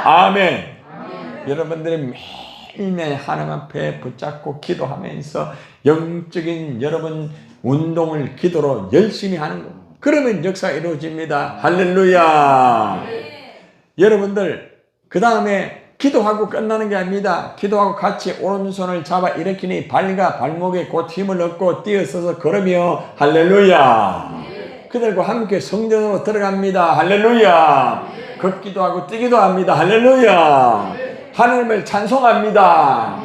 아멘. 여러분들이 매일매일 하나님 앞에 붙잡고 기도하면서 영적인 여러분 운동을 기도로 열심히 하는 거. 그러면 역사가 이루어집니다. 할렐루야. 여러분들 그 다음에 기도하고 끝나는 게 아닙니다. 기도하고 같이 오른손을 잡아 일으키니 발과 발목에 곧 힘을 얻고 뛰어서서 걸으며 할렐루야. 그들과 함께 성전으로 들어갑니다. 할렐루야. 걷기도 하고 뛰기도 합니다. 할렐루야. 하나님을 찬송합니다.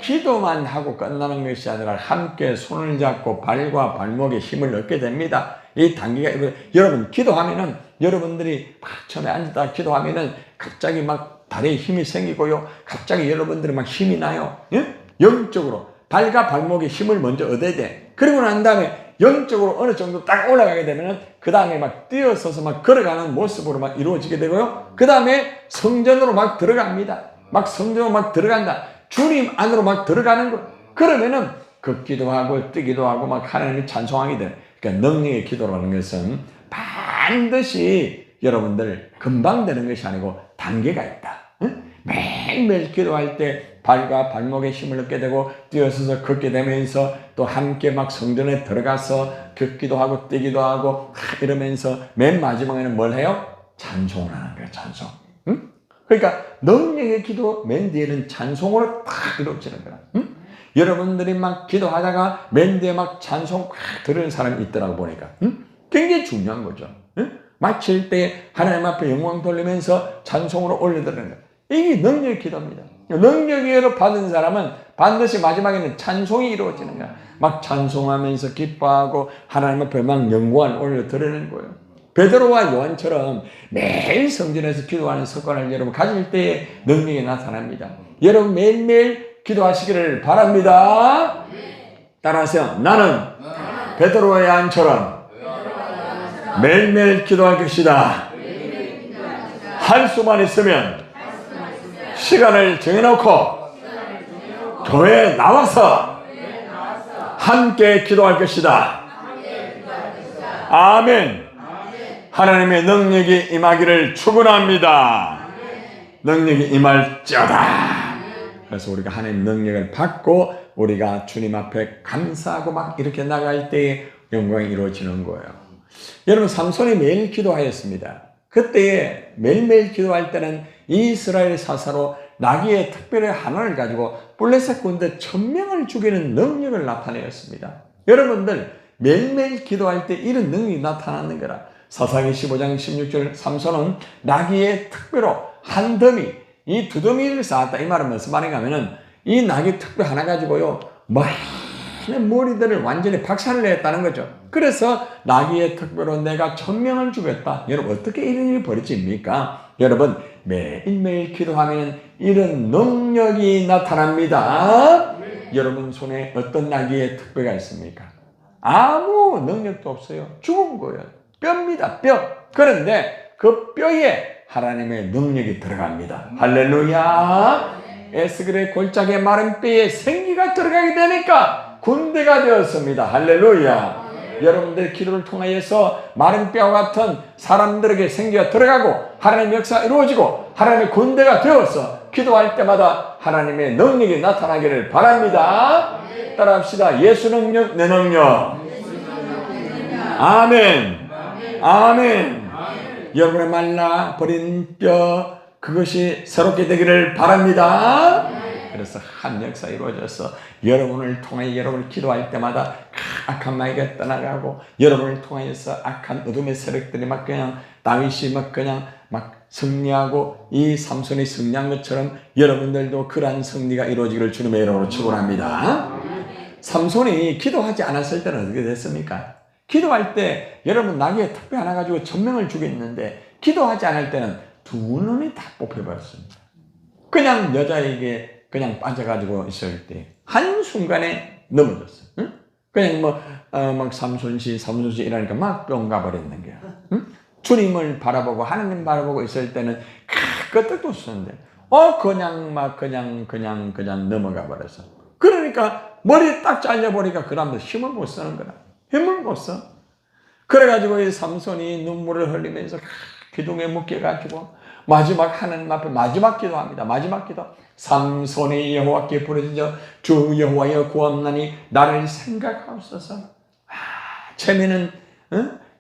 기도만 하고 끝나는 것이 아니라 함께 손을 잡고 발과 발목에 힘을 얻게 됩니다. 이 단계가 여러분 기도하면은 여러분들이 막 처음에 앉았다 기도하면은 갑자기 막 다리에 힘이 생기고요. 갑자기 여러분들이 막 힘이 나요. 예? 영적으로 발과 발목에 힘을 먼저 얻어야 돼. 그리고 난 다음에 영적으로 어느 정도 딱 올라가게 되면은 그 다음에 막 뛰어서서 막 걸어가는 모습으로 막 이루어지게 되고요. 그 다음에 성전으로 막 들어갑니다. 막 성전으로 막 들어간다. 주님 안으로 막 들어가는 거. 그러면은 걷기도 하고 뛰기도 하고 막 하나님을 찬송하게 돼. 그러니까 능력의 기도라는 것은 반드시 여러분들 금방 되는 것이 아니고 단계가 있다. 응? 매일매일 기도할 때 발과 발목에 힘을 얻게 되고 뛰어서서 걷게 되면서 또 함께 막 성전에 들어가서 걷기도 하고 뛰기도 하고 이러면서 맨 마지막에는 뭘 해요? 찬송을 하는 거예요. 찬송. 응? 그러니까 능력의 기도 맨 뒤에는 찬송으로 딱 이루어지는 거야. 응? 여러분들이 막 기도하다가 맨 뒤에 막 찬송 꽉 들으는 사람이 있더라고 보니까. 응? 굉장히 중요한 거죠. 응? 마칠 때 하나님 앞에 영광 돌리면서 찬송으로 올려드리는 거예요. 이게 능력의 기도입니다. 능력을 받은 사람은 반드시 마지막에는 찬송이 이루어지는 거야. 막 찬송하면서 기뻐하고 하나님 앞에 막 영광을 올려드리는 거예요. 베드로와 요한처럼 매일 성전에서 기도하는 습관을 여러분 가질 때에 능력이 나타납니다. 여러분 매일매일 기도하시기를 바랍니다. 따라하세요. 나는 베드로와 요한처럼 매일매일 기도할 것이다. 할 수만 있으면 시간을 정해놓고 교회에 나와서 함께 기도할 것이다. 아멘. 하나님의 능력이 임하기를 축원합니다. 능력이 임할지어다. 그래서 우리가 하나님의 능력을 받고 우리가 주님 앞에 감사하고 막 이렇게 나갈 때에 영광이 이루어지는 거예요. 여러분 삼손이 매일 기도하였습니다. 그때에 매일매일 기도할 때는 이스라엘 사사로 나귀의 특별히 하나를 가지고 블레셋 군대 1000명을 죽이는 능력을 나타내었습니다. 여러분들 매일매일 기도할 때 이런 능력이 나타나는 거라. 사사기 15장 16절 삼손은 나귀의 특별로 한 더미, 이 두 더미를 쌓았다. 이 말은 무슨 말인가 하면은 이 나귀 특별 하나 가지고요 많은 머리들을 완전히 박살을 냈다는 거죠. 그래서 나귀의 특별로 내가 1000명을 죽였다. 여러분 어떻게 이런 일이 벌어집니까? 여러분 매일매일 기도하면 이런 능력이 나타납니다. 여러분 손에 어떤 나귀의 특별가 있습니까? 아무 능력도 없어요. 죽은 거예요. 뼈입니다. 뼈. 그런데 그 뼈에 하나님의 능력이 들어갑니다. 할렐루야. 에스겔의 골짜기의 마른 뼈에 생기가 들어가게 되니까 군대가 되었습니다. 할렐루야. 여러분들 기도를 통하여서 마른 뼈와 같은 사람들에게 생기가 들어가고 하나님의 역사가 이루어지고 하나님의 군대가 되어서 기도할 때마다 하나님의 능력이 나타나기를 바랍니다. 따라합시다. 예수 능력, 내 능력. 아멘. 아멘. 여러분의 말라버린 뼈 그것이 새롭게 되기를 바랍니다. 그래서 한 역사 이루어져서 여러분을 통해 여러분을 기도할 때마다 악한 마귀가 떠나가고 여러분을 통해서 악한 어둠의 세력들이 막 그냥 다윗이 막 그냥 막 승리하고 이 삼손이 승리한 것처럼 여러분들도 그러한 승리가 이루어지기를 주님의 이름으로 축원합니다. 삼손이 기도하지 않았을 때는 어떻게 됐습니까? 기도할 때 여러분 나귀의 특별 하나 가지고 1000명을 죽였는데 기도하지 않을 때는 두 눈이 다 뽑혀버렸습니다. 그냥 여자에게 그냥 빠져가지고 있을 때 한순간에 넘어졌어요. 응? 그냥 막 삼손씨 이러니까 막 뿅 가버렸는 거야. 응? 주님을 바라보고 하나님 바라보고 있을 때는 끄떡도 없었는데 그냥 넘어가 버렸어. 그러니까 머리 딱 잘려버리니까 그 다음부터 힘을 못 쓰는 거야. 힘을 못 써. 그래가지고 이 삼손이 눈물을 흘리면서 기둥에 묶여가지고 마지막 하나님 앞에 마지막 기도합니다. 마지막 기도. 삼손이 여호와께 부르짖어 주 여호와여 구함나니 나를 생각하옵소서. 체면은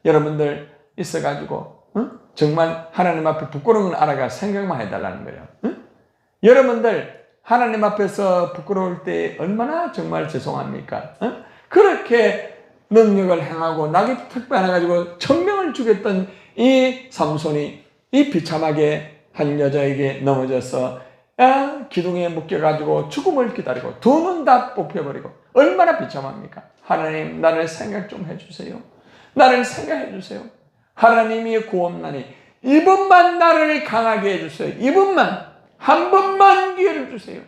여러분들 있어가지고 정말 하나님 앞에 부끄러운 걸 알아가 생각만 해달라는 거예요. 여러분들 하나님 앞에서 부끄러울 때 얼마나 정말 죄송합니까? 그렇게 능력을 행하고 낙이 특별해가지고 천명을 죽였던 이 삼손이 이 비참하게 한 여자에게 넘어져서 기둥에 묶여가지고 죽음을 기다리고 두 눈 다 뽑혀버리고 얼마나 비참합니까? 하나님 나를 생각 좀 해주세요. 나를 생각해 주세요. 하나님이 구원나니 이번만 나를 강하게 해주세요. 이번만 한 번만 기회를 주세요.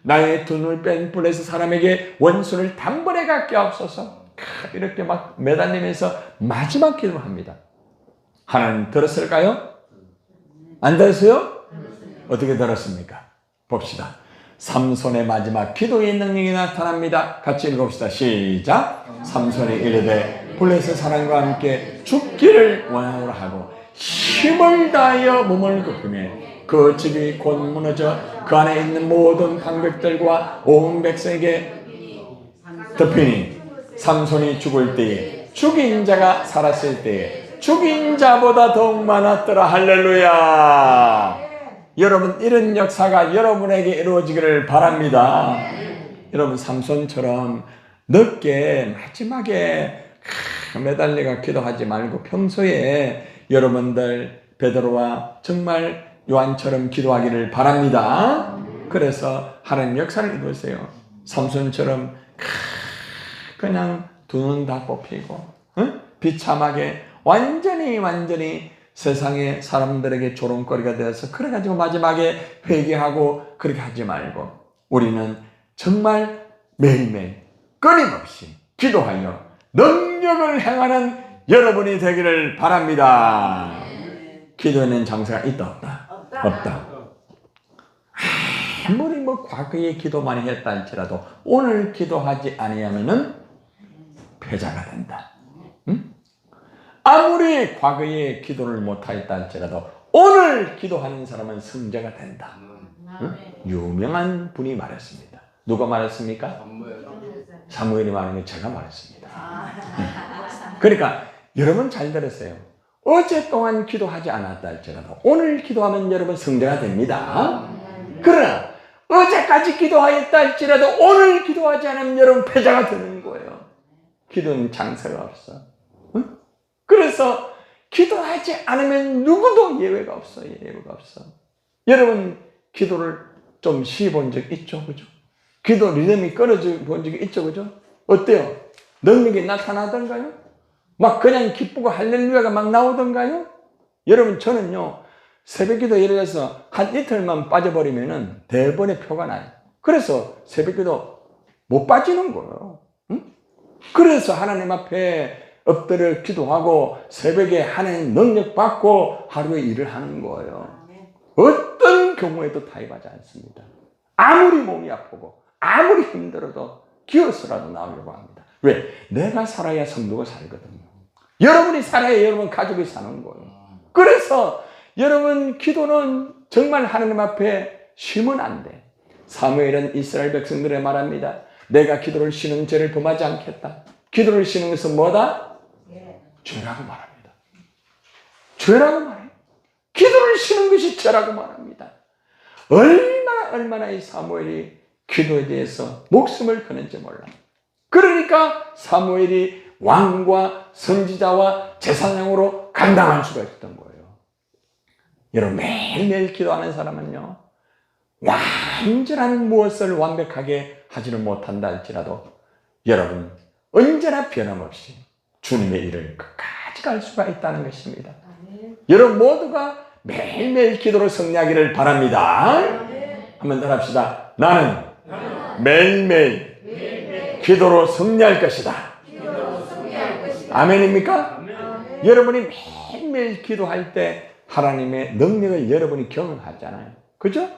나의 두 눈을 뺀 불에서 사람에게 원수를 단번에 갖게 하옵소서. 이렇게 막 매달리면서 마지막 기도를 합니다. 하나님 들었을까요? 안 들었어요? 어떻게 들었습니까? 봅시다. 삼손의 마지막 기도의 능력이 나타납니다. 같이 읽읍시다. 시작. 삼손이 이르되 블레셋 사람과 함께 죽기를 원하노라 하고 힘을 다하여 몸을 굽히매 그 집이 곧 무너져 그 안에 있는 모든 방백들과 온 백성에게 덮이니 삼손이 죽을 때에 죽인 자가 살았을 때에 죽인 자보다 더욱 많았더라. 할렐루야. 여러분 이런 역사가 여러분에게 이루어지기를 바랍니다. 여러분 삼손처럼 늦게 마지막에 매달려가 기도하지 말고 평소에 여러분들 베드로와 정말 요한처럼 기도하기를 바랍니다. 그래서 하나님 역사를 이루세요. 삼손처럼 그냥 두 눈 다 뽑히고 비참하게 완전히 세상의 사람들에게 조롱거리가 되어서 그래가지고 마지막에 회개하고 그렇게 하지 말고 우리는 정말 매일매일 끊임없이 기도하여 능력을 행하는 여러분이 되기를 바랍니다. 기도에는 장사가 있다 없다? 없다. 아무리 과거에 기도 많이 했다 할지라도 오늘 기도하지 아니하면은 패자가 된다. 응? 아무리 과거에 기도를 못하였다 할지라도 오늘 기도하는 사람은 승자가 된다. 응? 유명한 분이 말했습니다. 누가 말했습니까? 사무엘이 말한 게 제가 말했습니다. 그러니까 여러분 잘 들으세요. 어제 동안 기도하지 않았다 할지라도 오늘 기도하면 여러분 승자가 됩니다. 그러나 어제까지 기도하였다 할지라도 오늘 기도하지 않으면 여러분 패자가 되는 거예요. 기도는 장사가 없어. 응? 그래서 기도하지 않으면 누구도 예외가 없어. 예외가 없어. 여러분 기도를 좀 쉬어본 적 있죠? 그죠? 기도 리듬이 끊어져 본 적이 있죠? 그죠? 어때요? 능력이 나타나던가요? 막 그냥 기쁘고 할렐루야가 막 나오던가요? 여러분 저는요 새벽기도 예를 들어서 한 이틀만 빠져버리면은 대번에 표가 나요. 그래서 새벽기도 못 빠지는 거예요. 응? 그래서 하나님 앞에 엎드려 기도하고 새벽에 하나님 능력 받고 하루에 일을 하는 거예요. 어떤 경우에도 타협하지 않습니다. 아무리 몸이 아프고 아무리 힘들어도 기어서라도 나오려고 합니다. 왜? 내가 살아야 성도가 살거든요. 여러분이 살아야 여러분 가족이 사는 거예요. 그래서 여러분 기도는 정말 하나님 앞에 쉬면 안 돼. 사무엘은 이스라엘 백성들에 말합니다. 내가 기도를 쉬는 죄를 범하지 않겠다. 기도를 쉬는 것은 뭐다? 죄라고 말합니다. 죄라고 말해요. 기도를 쉬는 것이 죄라고 말합니다. 얼마나 이 사무엘이 기도에 대해서 목숨을 거는지 몰라. 그러니까 사무엘이 왕과 선지자와 제사장으로 감당할 수가 있었던 거예요. 여러분 매일매일 기도하는 사람은요 완전한 무엇을 완벽하게 하지는 못한다 할지라도 여러분 언제나 변함없이 주님의 일을 끝까지 갈 수가 있다는 것입니다. 여러분 모두가 매일매일 기도로 승리하기를 바랍니다. 한번 더 합시다. 나는 매일매일 기도로 승리할 것이다. 아멘입니까? 여러분이 매일매일 기도할 때 하나님의 능력을 여러분이 경험하잖아요. 그죠?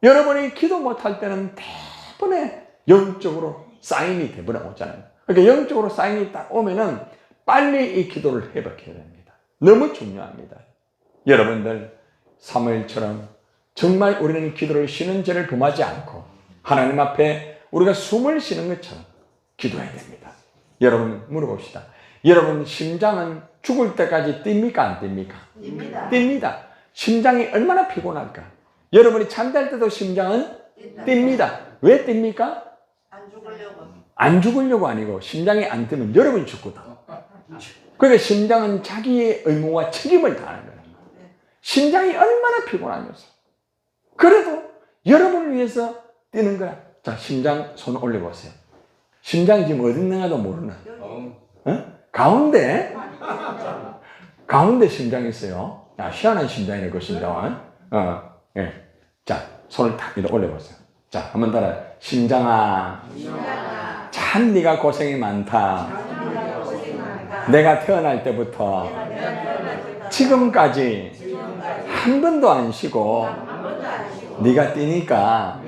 여러분이 기도 못할 때는 대부분에 영적으로 사인이 대부분에 오잖아요. 그러니까 영적으로 사인이 딱 오면은 빨리 이 기도를 회복해야 됩니다. 너무 중요합니다. 여러분들 사무엘처럼 정말 우리는 기도를 쉬는 죄를 범하지 않고 하나님 앞에 우리가 숨을 쉬는 것처럼 기도해야 됩니다. 여러분 물어봅시다. 여러분 심장은 죽을 때까지 뜁니까 안 뜁니까? 뜁니다. 심장이 얼마나 피곤할까? 여러분이 잠잘 때도 심장은 뜁니다. 왜 뜁니까? 안 죽으려고. 안 죽으려고 아니고 심장이 안 뛰면 여러분이 죽거든. 그러니까 심장은 자기의 의무와 책임을 다하는 거예요. 심장이 얼마나 피곤하면서 그래도 여러분을 위해서 뛰는 거야. 자, 심장 손 올려보세요. 심장이 지금 어디 있는가도 모르는. 가운데 심장이 있어요. 야, 희한한 심장이네, 그 심장은. 예. 자, 손을 탁 위로 올려보세요. 자, 한번 따라. 심장아, 참 네가 고생이 많다. 내가 태어날 때부터 지금까지 한 번도 안 쉬고 네가 뛰니까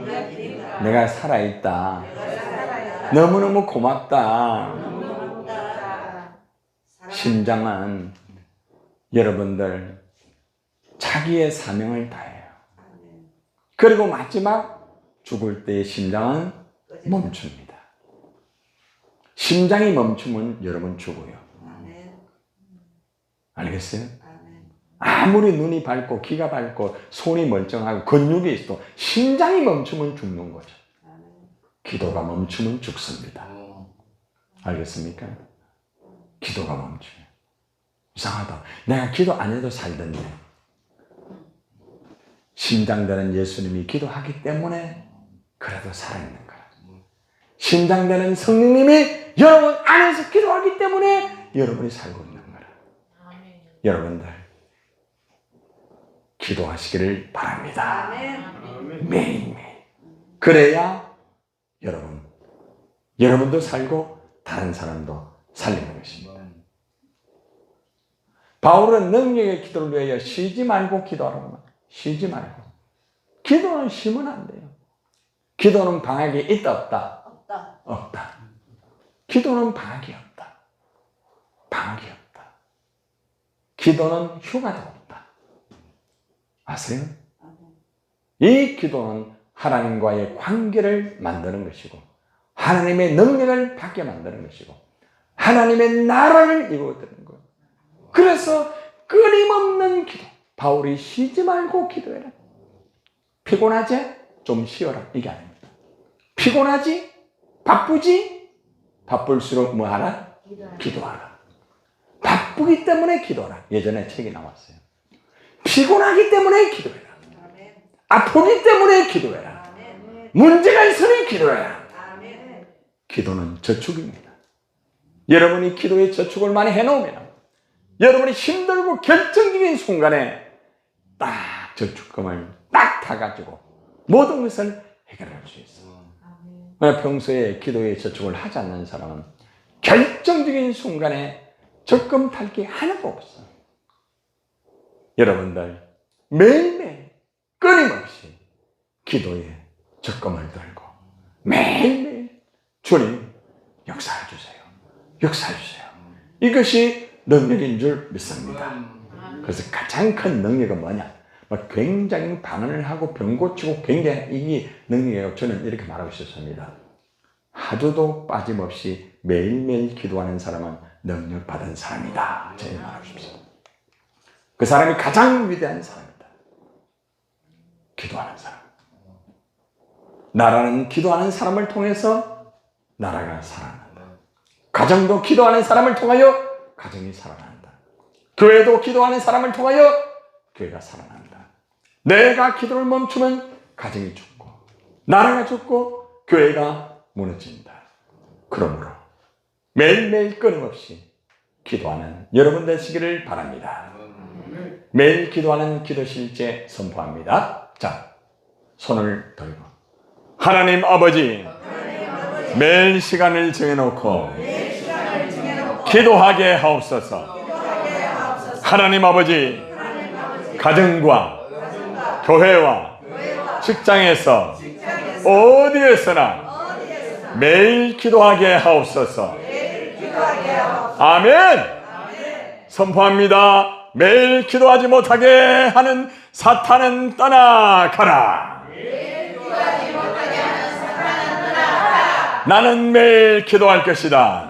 내가 살아있다. 너무너무 고맙다. 심장은 여러분들 자기의 사명을 다해요. 그리고 마지막 죽을 때의 심장은 멈춥니다. 심장이 멈추면 여러분 죽어요. 알겠어요? 아무리 눈이 밝고 귀가 밝고 손이 멀쩡하고 근육이 있어도 심장이 멈추면 죽는 거죠. 기도가 멈추면 죽습니다. 알겠습니까? 기도가 멈춰요. 이상하다. 내가 기도 안 해도 살던데. 심장되는 예수님이 기도하기 때문에 그래도 살아있는 거야. 심장되는 성령님이 여러분 안에서 기도하기 때문에 여러분이 살고 있는 거야. 여러분들 기도하시기를 바랍니다. 매일매일. 그래야 여러분도 살고 다른 사람도 살리는 것입니다. 바울은 능력의 기도를 위하여 쉬지 말고 기도하라고 말해요. 쉬지 말고. 기도는 쉬면 안 돼요. 기도는 방학이 있다 없다? 없다. 기도는 방학이 없다. 방학이 없다. 기도는 휴가도 없다. 아세요? 이 기도는 하나님과의 관계를 만드는 것이고 하나님의 능력을 받게 만드는 것이고 하나님의 나라를 이루어드리는 거예요. 그래서 끊임없는 기도. 바울이 쉬지 말고 기도해라. 피곤하지? 좀 쉬어라. 이게 아닙니다. 피곤하지? 바쁘지? 바쁠수록 뭐 하라? 기도하라. 바쁘기 때문에 기도하라. 예전에 책이 나왔어요. 피곤하기 때문에 기도해라. 아프기 때문에 기도해라. 문제가 있으니 기도해라. 기도는 저축입니다. 여러분이 기도에 저축을 많이 해놓으면 여러분이 힘들고 결정적인 순간에 딱 저축금을 딱 타가지고 모든 것을 해결할 수 있어요. 평소에 기도에 저축을 하지 않는 사람은 결정적인 순간에 적금 탈 게 하나도 없어요. 여러분들 매일매일 끊임없이 기도에 적금을 들고 매일매일 주님 역사해 주세요. 역사해 주세요. 이것이 능력인 줄 믿습니다. 그래서 가장 큰 능력은 뭐냐? 굉장히 방언을 하고 병 고치고 굉장히 이게 능력이에요. 저는 이렇게 말하고 싶습니다. 하루도 빠짐없이 매일매일 기도하는 사람은 능력 받은 사람이다. 저희 말하고 싶습니다. 그 사람이 가장 위대한 사람이다. 기도하는 사람. 나라는 기도하는 사람을 통해서 나라가 살아난다. 가정도 기도하는 사람을 통하여 가정이 살아난다. 교회도 기도하는 사람을 통하여 교회가 살아난다. 내가 기도를 멈추면 가정이 죽고 나라가 죽고 교회가 무너진다. 그러므로 매일매일 끊임없이 기도하는 여러분 되시기를 바랍니다. 매일 기도하는 기도실제 선포합니다. 자, 손을 들고 하나님 아버지 매일 시간을 정해놓고 기도하게 하옵소서. 하나님 아버지 가정과 교회와 직장에서 어디에서나 매일 기도하게 하옵소서. 아멘. 선포합니다. 매일 기도하지 못하게 하는 사탄은 떠나가라. 나는 매일 기도할 것이다.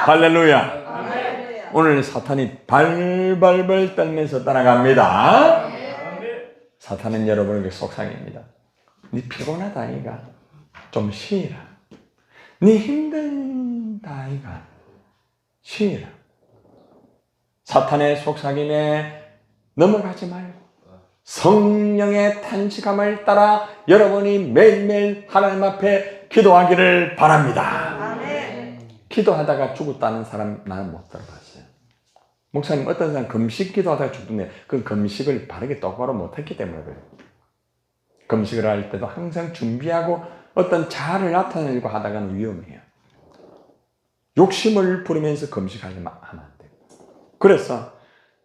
할렐루야. 오늘 사탄이 발발발 떨면서 떠나갑니다. 사탄은 여러분에게 속상입니다. 네 피곤하다 아이가 좀 쉬라. 네 힘들다 아이가 쉬라. 사탄의 속삭임에 넘어가지 말고 성령의 탄식함을 따라 여러분이 매일매일 하나님 앞에 기도하기를 바랍니다. 아멘. 기도하다가 죽었다는 사람 나는 못 들어봤어요. 목사님 어떤 사람 금식 기도하다가 죽던데 그 금식을 바르게 똑바로 못했기 때문에 그래요. 금식을 할 때도 항상 준비하고 어떤 자아를 나타내려고 하다가는 위험해요. 욕심을 부리면서 금식하면 안 돼요. 그래서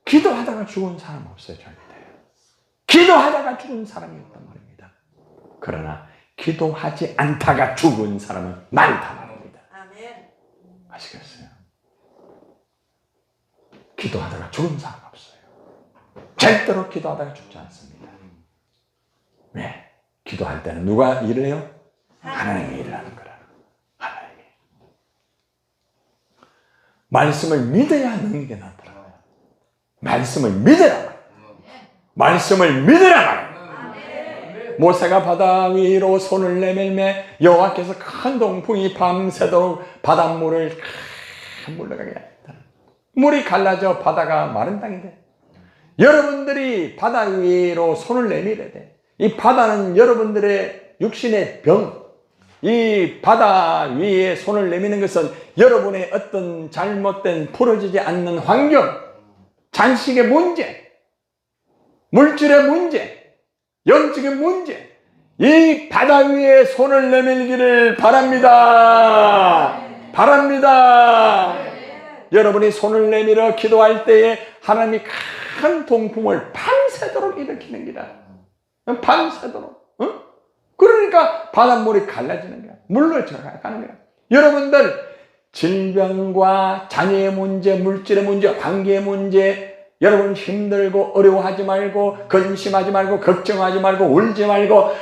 기도하다가 죽은 사람 없어요. 절대. 기도하다가 죽은 사람이 없단 말입니다. 그러나 기도하지 않다가 죽은 사람은 많단 말입니다. 아멘. 아시겠어요? 기도하다가 죽은 사람 없어요. 절대로 기도하다가 죽지 않습니다. 왜? 기도할 때는 누가 일을 해요? 하나님이 일을 하는 거라. 하나님이. 말씀을 믿어야 능력이 나더라고요. 말씀을 믿으라. 말씀을 믿으라 말이에요. 모세가 바다 위로 손을 내밀매 여호와께서 큰 동풍이 밤새도록 바닷물을 물러가게 했다. 물이 갈라져 바다가 마른 땅이 돼. 여러분들이 바다 위로 손을 내밀어야 돼. 이 바다는 여러분들의 육신의 병, 이 바다 위에 손을 내미는 것은 여러분의 어떤 잘못된 풀어지지 않는 환경, 잔식의 문제, 물질의 문제, 영적인 문제, 이 바다 위에 손을 내밀기를 바랍니다. 바랍니다. 여러분이 손을 내밀어 기도할 때에 하나님이 큰 동풍을 밤새도록 일으키는 기다. 밤새도록. 그러니까 바닷물이 갈라지는 거야. 물로 들어가는 거야. 여러분들 질병과 자녀의 문제, 물질의 문제, 관계의 문제, 여러분 힘들고 어려워하지 말고 근심하지 말고 걱정하지 말고 울지 말고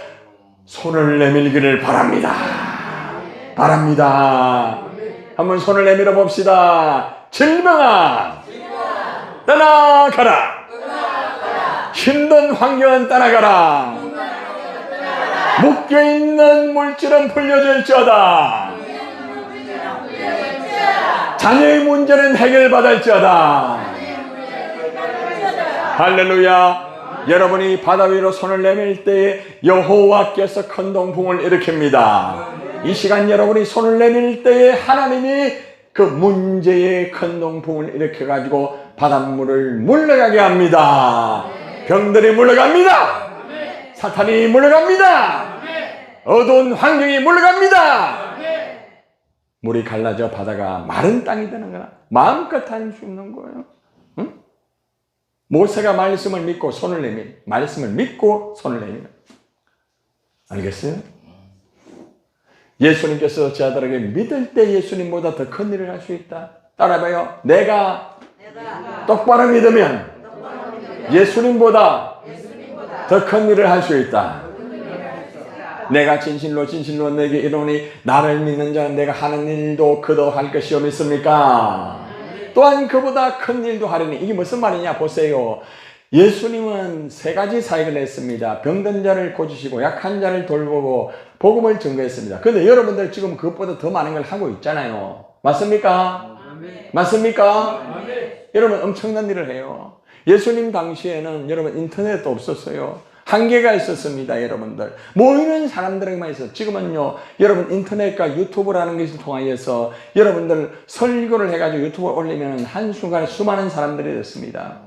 손을 내밀기를 바랍니다. 바랍니다. 한번 손을 내밀어 봅시다. 질병아 떠나가라. 힘든 환경은 떠나가라. 묶여있는 물질은 풀려질지어다. 자녀의 문제는 해결받을지어다. 할렐루야. 여러분이 바다 위로 손을 내밀 때에 여호와께서 큰 동풍을 일으킵니다. 이 시간 여러분이 손을 내밀 때에 하나님이 그 문제의 큰 동풍을 일으켜가지고 바닷물을 물러가게 합니다. 병들이 물러갑니다. 사탄이 물러갑니다. 어두운 환경이 물러갑니다. 물이 갈라져 바다가 마른 땅이 되는 거야. 마음껏 할 수 있는 거예요. 응? 모세가 말씀을 믿고 손을 내밀, 말씀을 믿고 손을 내밀. 알겠어요? 예수님께서 제자들에게 믿을 때 예수님보다 더 큰 일을 할 수 있다. 따라해봐요. 내가 똑바로 믿으면 예수님보다 더 큰 일을 할 수 있다. 내가 진실로 진실로 내게 이르노니 나를 믿는 자는 내가 하는 일도 그도 할 것이요 믿습니까? 또한 그보다 큰 일도 하리니. 이게 무슨 말이냐 보세요. 예수님은 세 가지 사역을 했습니다. 병든 자를 고치시고 약한 자를 돌보고 복음을 증거했습니다. 그런데 여러분들 지금 그것보다 더 많은 걸 하고 있잖아요. 맞습니까? 맞습니까? 여러분 엄청난 일을 해요. 예수님 당시에는 여러분 인터넷도 없었어요. 한계가 있었습니다. 여러분들 모이는 사람들에게만 있어요. 지금은요 여러분 인터넷과 유튜브라는 것을 통하여서 여러분들 설교를 해가지고 유튜브에 올리면 한순간에 수많은 사람들이 됐습니다.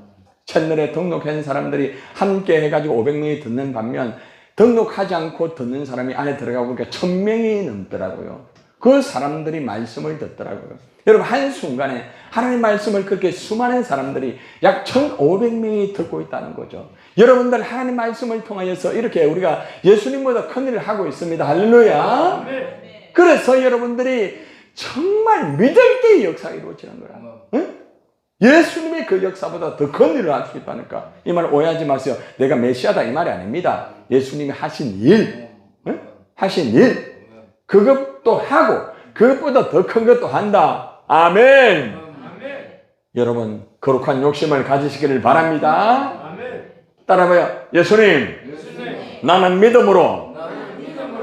채널에 등록한 사람들이 함께 해가지고 500명이 듣는 반면 등록하지 않고 듣는 사람이 안에 들어가 보니까 1000명이 넘더라고요. 그 사람들이 말씀을 듣더라고요. 여러분 한순간에 하나님의 말씀을 그렇게 수많은 사람들이 약 1500명이 듣고 있다는 거죠. 여러분들 하나님 말씀을 통하여서 이렇게 우리가 예수님보다 큰 일을 하고 있습니다. 할렐루야. 그래서 여러분들이 정말 믿을 때의 역사가 이루어지는 거야. 응? 예수님이 그 역사보다 더 큰 일을 할 수 있다니까. 이 말 오해하지 마세요. 내가 메시아다 이 말이 아닙니다. 예수님이 하신 일, 응? 하신 일 그것도 하고 그것보다 더 큰 것도 한다. 아멘. 여러분 거룩한 욕심을 가지시기를 바랍니다. 따라해봐요. 예수님, 나는 믿음으로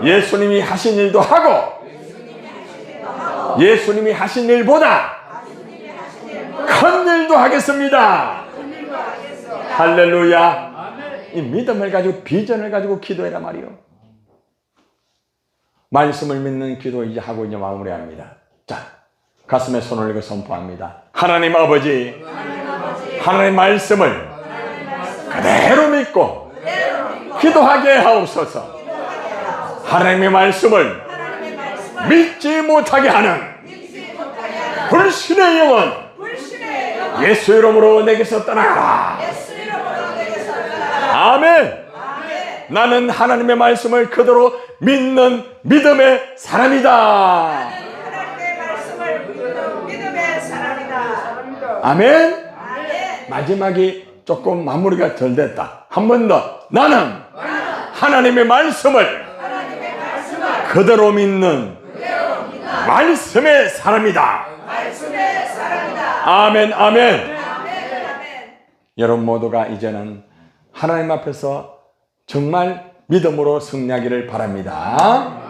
예수님이 하신 일도 하고 예수님이 하신 일보다 큰 일도 하겠습니다. 할렐루야. 이 믿음을 가지고 비전을 가지고 기도해라 말이요. 말씀을 믿는 기도 이제 하고 이제 마무리합니다. 자, 가슴에 손을 올리고 선포합니다. 하나님 아버지, 하나님의 말씀을 그대로 믿고 기도하게 하옵소서. 하나님의 말씀을 믿지 못하게 하는 불신의 영혼 예수 이름으로 내게서 떠나가라. 아멘. 나는 하나님의 말씀을 그대로 믿는 믿음의 사람이다. 아멘. 마지막이 조금 마무리가 덜 됐다. 한 번 더. 나는 하나님의 말씀을 그대로 믿는 말씀의 사람이다. 아멘, 아멘. 여러분 모두가 이제는 하나님 앞에서 정말 믿음으로 승리하기를 바랍니다.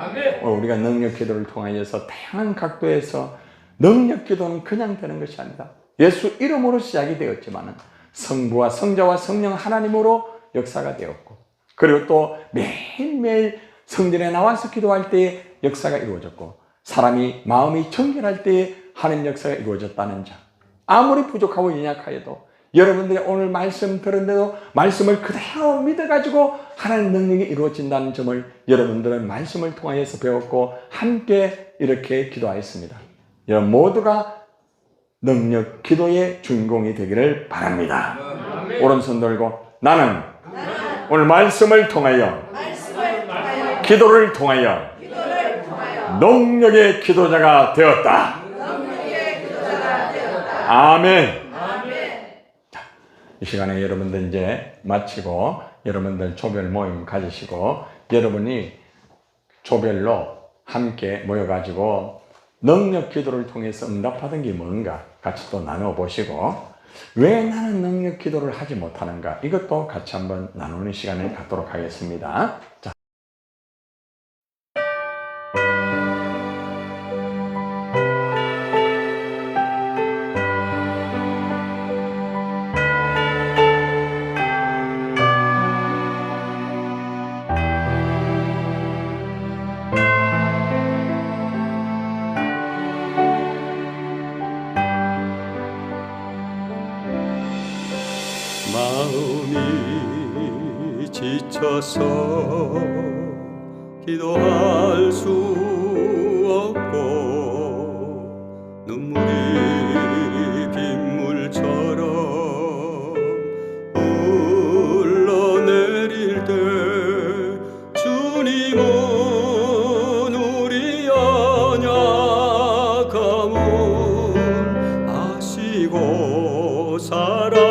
우리가 능력 기도를 통하여서 다양한 각도에서 능력 기도는 그냥 되는 것이 아니다. 예수 이름으로 시작이 되었지만 성부와 성자와 성령 하나님으로 역사가 되었고, 그리고 또 매일매일 성전에 나와서 기도할 때에 역사가 이루어졌고, 사람이 마음이 정결할 때에 하나님 역사가 이루어졌다는 점, 아무리 부족하고 연약하여도 여러분들이 오늘 말씀 들은데도 말씀을 그대로 믿어가지고 하나님 능력이 이루어진다는 점을 여러분들은 말씀을 통하여서 배웠고 함께 이렇게 기도하였습니다. 여러분 모두가 능력 기도의 주인공이 되기를 바랍니다. 오른손 들고 나는 오늘 말씀을 통하여 기도를 통하여 능력의 기도자가 되었다. 아멘. 자, 이 시간에 여러분들 이제 마치고 여러분들 조별 모임 가지시고 여러분이 조별로 함께 모여가지고 능력 기도를 통해서 응답받은 게 뭔가 같이 또 나눠보시고, 왜 나는 능력 기도를 하지 못하는가 이것도 같이 한번 나누는 시간을 갖도록 하겠습니다. 자. 마음이 지쳐서 기도할 수 없고 눈물이 빗물처럼 흘러내릴 때 주님은 우리 연약함을 아시고 살아